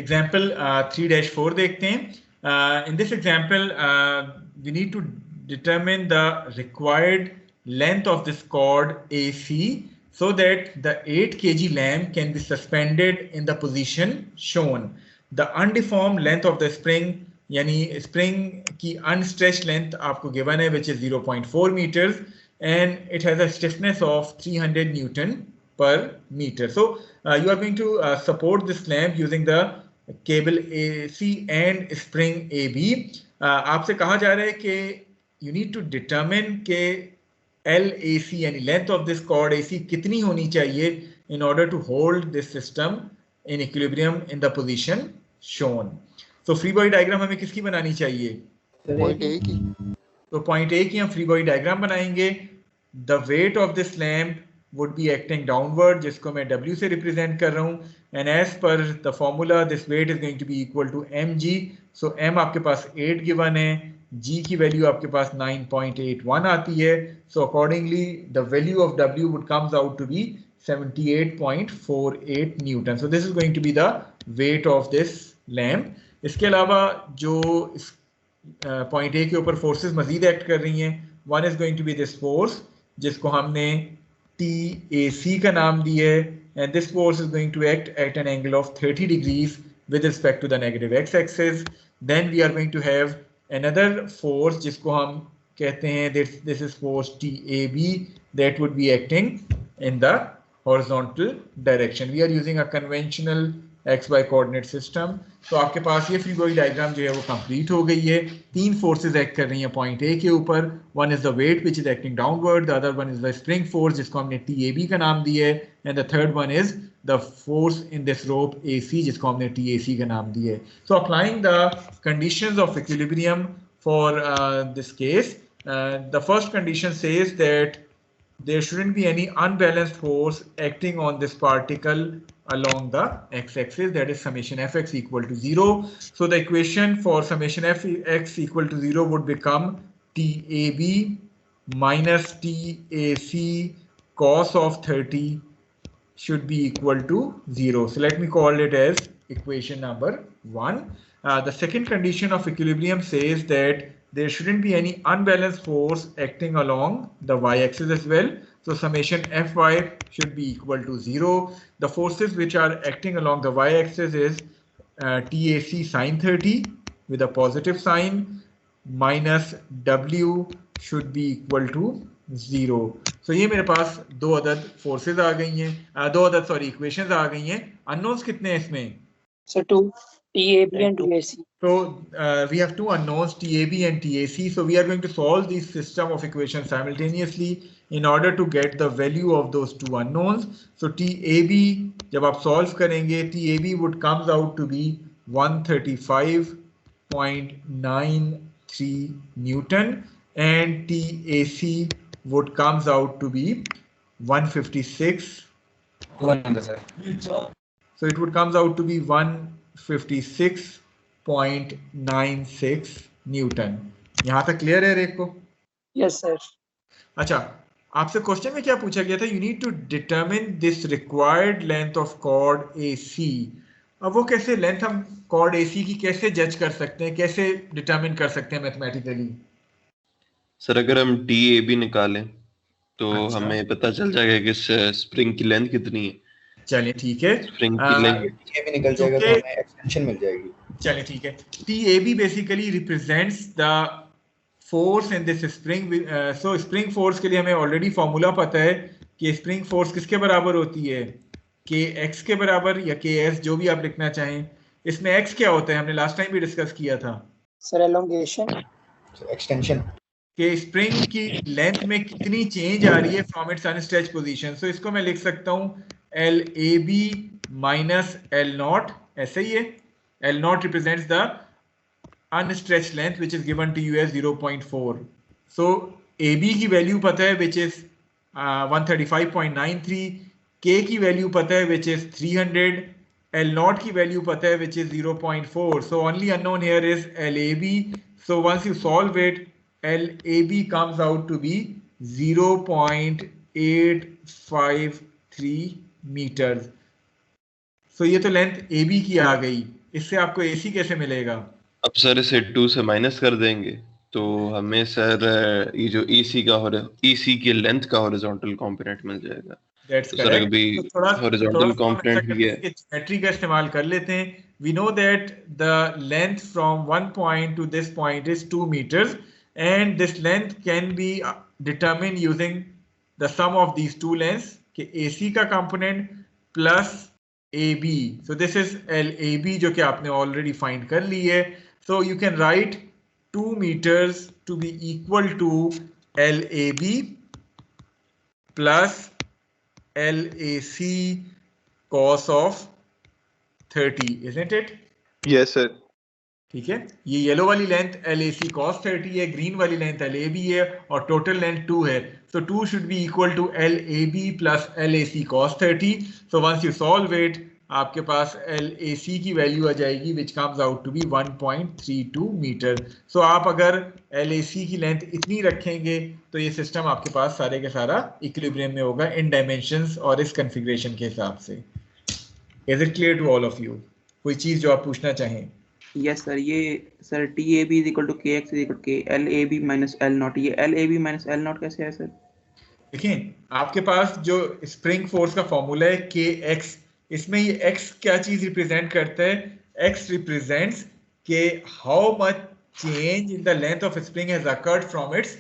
Example 3-4 देखते हैं. In this example, we need to determine the required length of this cord AC so that the 8 kg lamp can be suspended in the position shown. The undeformed length of the spring, यानी spring की unstretched length आपको given है, which is 0.4 meters, and it has a stiffness of 300 Newton per meter. So you are going to support this lamp using the cable AC and spring AB. आपसे कहा जा रहा है कि you need to determine के LAC यानी length of this cord AC कितनी होनी चाहिए in order to hold this system in equilibrium in the position shown. So free body diagram हमें किसकी बनानी चाहिए? पॉइंट ए की. तो पॉइंट ए की हम फ्री बॉडी डायग्राम बनाएंगे. The weight of this lamp would be acting downward, जिसको मैं W से रिप्रेजेंट कर रहा हूँ, and as per the formula this weight is going to be equal to mg. So m आपके पास 8 गिवन है, g की वैल्यू आपके पास 9.81 आती है. So accordingly the value of W would comes out to be 78.48 Newton. So this is going to be the weight of this lamp. इसके अलावा जो point A के ऊपर फोर्सेस मजीद एक्ट कर रही हैं, one is going to be this force जिसको हमने TAC का नाम दिया है, and this force is going to act at an angle of 30 degrees with respect to the negative x axis. Then we are going to have another force जिसको हम कहते हैं this is force TAB that would be acting in the horizontal direction. We are using a conventional XY coordinate system. तो आपके पास ये free body diagram जो है वो कंप्लीट हो गई है. 3 फोर्सेस एक्ट कर रही हैं पॉइंट ए के ऊपर. One is the weight which is acting downward, the other one is the spring force जिसको हमने TAB का नाम दिया है, and the third one is the force in this rope AC जिसको हमने TAC का नाम दिया है. So applying the conditions of equilibrium for this case, the first condition says that there shouldn't be any unbalanced force acting on this particle along the x-axis, that is summation fx equal to 0. So the equation for summation fx equal to 0 would become TAB minus TAC cos of 30 should be equal to 0. So let me call it as equation number 1. The second condition of equilibrium says that there shouldn't be any unbalanced force acting along the y-axis as well. So summation Fy should be equal to 0. The forces which are acting along the y-axis is TAC sine 30 with a positive sign minus W should be equal to 0. So ये मेरे पास दो अदद forces आ गई हैं, equations आ गई हैं. Unknowns कितने हैं इसमें? So 2, TAB and TAC. So we have two unknowns, TAB and TAC. So we are going to solve this system of equations simultaneously in order to get the value of those two unknowns. So TAB जब आप solve करेंगे, TAB would comes out to be 135.93 Newton and TAC would comes out to be 156. So it would comes out to be 156.96 Newton. यहाँ तक clear है rake को? Yes sir. अच्छा, आपसे question में क्या पूछा गया था? You need to determine this required length of cord AC. अब वो कैसे लेंथ हम कॉर्ड AC की कैसे जज कर सकते हैं, कैसे डिटरमिन कर सकते हैं मैथमेटिकली? सर अगर हम TAB निकालें तो अच्छा, हमें पता चल जाएगा कि स्प्रिंग की लेंथ कितनी है. चलिए ठीक है, स्प्रिंग की लेंथ TAB निकल जाएगा तो हमें एक्सटेंशन मिल जाएगी. चलिए ठीक है. TAB basically represents the force in this spring. So spring force के लिए हमें ऑलरेडी फॉर्मूला पता है कि स्प्रिंग फोर्स किसके बराबर होती है? KX के बराबर या KS, जो भी आप लिखना चाहें. इसमें X क्या होता है? हमने लास्ट टाइम भी डिस्कस किया था. Sir elongation. एक्सटेंशन कि स्प्रिंग की लेंथ में कितनी चेंज आ रही है from its unstretch position. So इसको मैं लिख सकता हूँ LAB minus L0, ऐसे ही है. L0 represents the unstretched length which is given to you as 0.4. So AB की वैल्यू पता है which is 135.93, K की वैल्यू पता है which is 300, L0 की वैल्यू पता है which is 0.4. So only unknown here is LAB. So once you solve it, LAB comes out to be 0.4 0.853 metre. So ये तो लेंथ ए बी की आ गई, इससे आपको AC कैसे मिलेगा? अब सर इसे 2 से माइनस कर देंगे तो हमें सर ये जो EC का EC की लेंथ का हॉरिजॉन्टल कंपोनेंट मिल जाएगा। That's तो सर correct. अभी तो थोड़ा हॉरिजॉन्टल सा हम ऐसा कंपोनेंट भी करते है। हैं कि ज्योमेट्री का इस्तेमाल कर लेते हैं। We know that the length from one point to this point is 2 meters, and this length can be determined using the sum of these two lengths, कि AC का component plus AB. So this is LAB जो कि आपने already find कर ली है. So you can write 2 meters to be equal to LAB plus LAC cos of 30, isn't it? Yes, sir. ठीक है, ये येलो वाली लेंथ LAC cos 30 है, ग्रीन वाली लेंथ LAB है और टोटल लेंथ 2 है। So 2 should be equal to LAB plus LAC cos 30. So once you solve it, आपके पास LAC की वैल्यू आ जाएगी which comes out to be 1.32 metre. So आप अगर LAC की लेंथ इतनी रखेंगे तो ये सिस्टम आपके पास सारे के सारा इक्विलिब्रियम में होगा इन डायमेंशंस और इस कॉन्फ़िगरेशन के हिसाब से। Is it clear to all of you? कोई चीज जो आप पूछना चाहें? यस सर, ये sir TAB is equal to KX is equal to LAB minus L0, ये LAB माइनस L0 कैसे है सर? देखें, आपके पास जो स्प्रिंग फोर्स का फॉर्मूला है KX, इसमें ये X क्या चीज रिप्रेजेंट करता है? X रिप्रेजेंट्स के how much change in the length of spring has occurred from its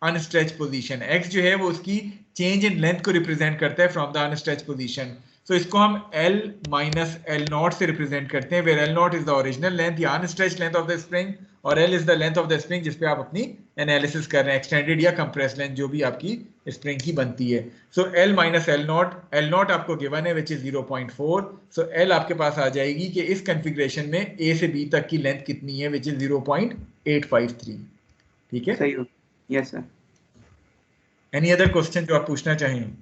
unstretch position. X जो है वो उसकी चेंज इन लेंथ को रिप्रेजेंट करता है from the unstretch position. So इसको हम L माइनस L0 से रिप्रेजेंट करते हैं, where L0 is the original length या unstretch length of the spring और L is the length of the spring जिस पे आप अपनी एनालिसिस कर रहे हैं, एक्सटेंडेड या कंप्रेस लेंथ जो भी आपकी स्प्रिंग की बनती है। सो L माइनस L0 आपको गिवन है विच इज 0.4। सो L आपके पास आ जाएगी कि इस कॉन्फ़िगरेशन में A से B तक की लेंथ कितनी है विच इज 0.853। ठीक है, सही हो। Yes sir. Any other question जो आप पूछना चाहें?